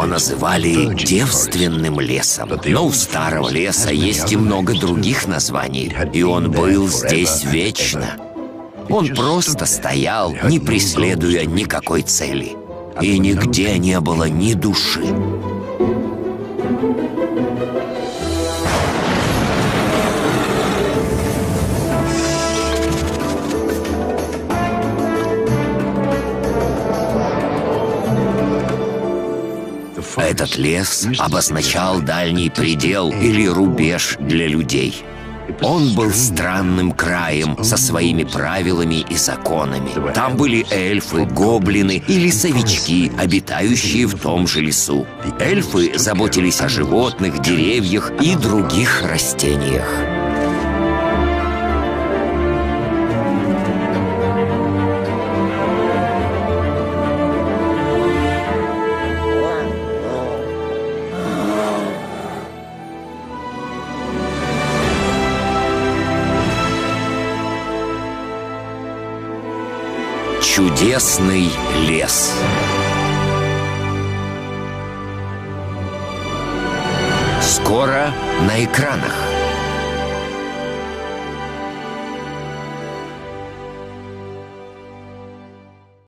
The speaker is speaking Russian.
Его называли девственным лесом. Но у старого леса есть и много других названий, и он был здесь вечно. Он просто стоял, не преследуя никакой цели. И нигде не было ни души. Этот лес обозначал дальний предел или рубеж для людей. Он был странным краем со своими правилами и законами. Там были эльфы, гоблины и лесовички, обитающие в том же лесу. Эльфы заботились о животных, деревьях и других растениях. Чудесный лес. Скоро на экранах.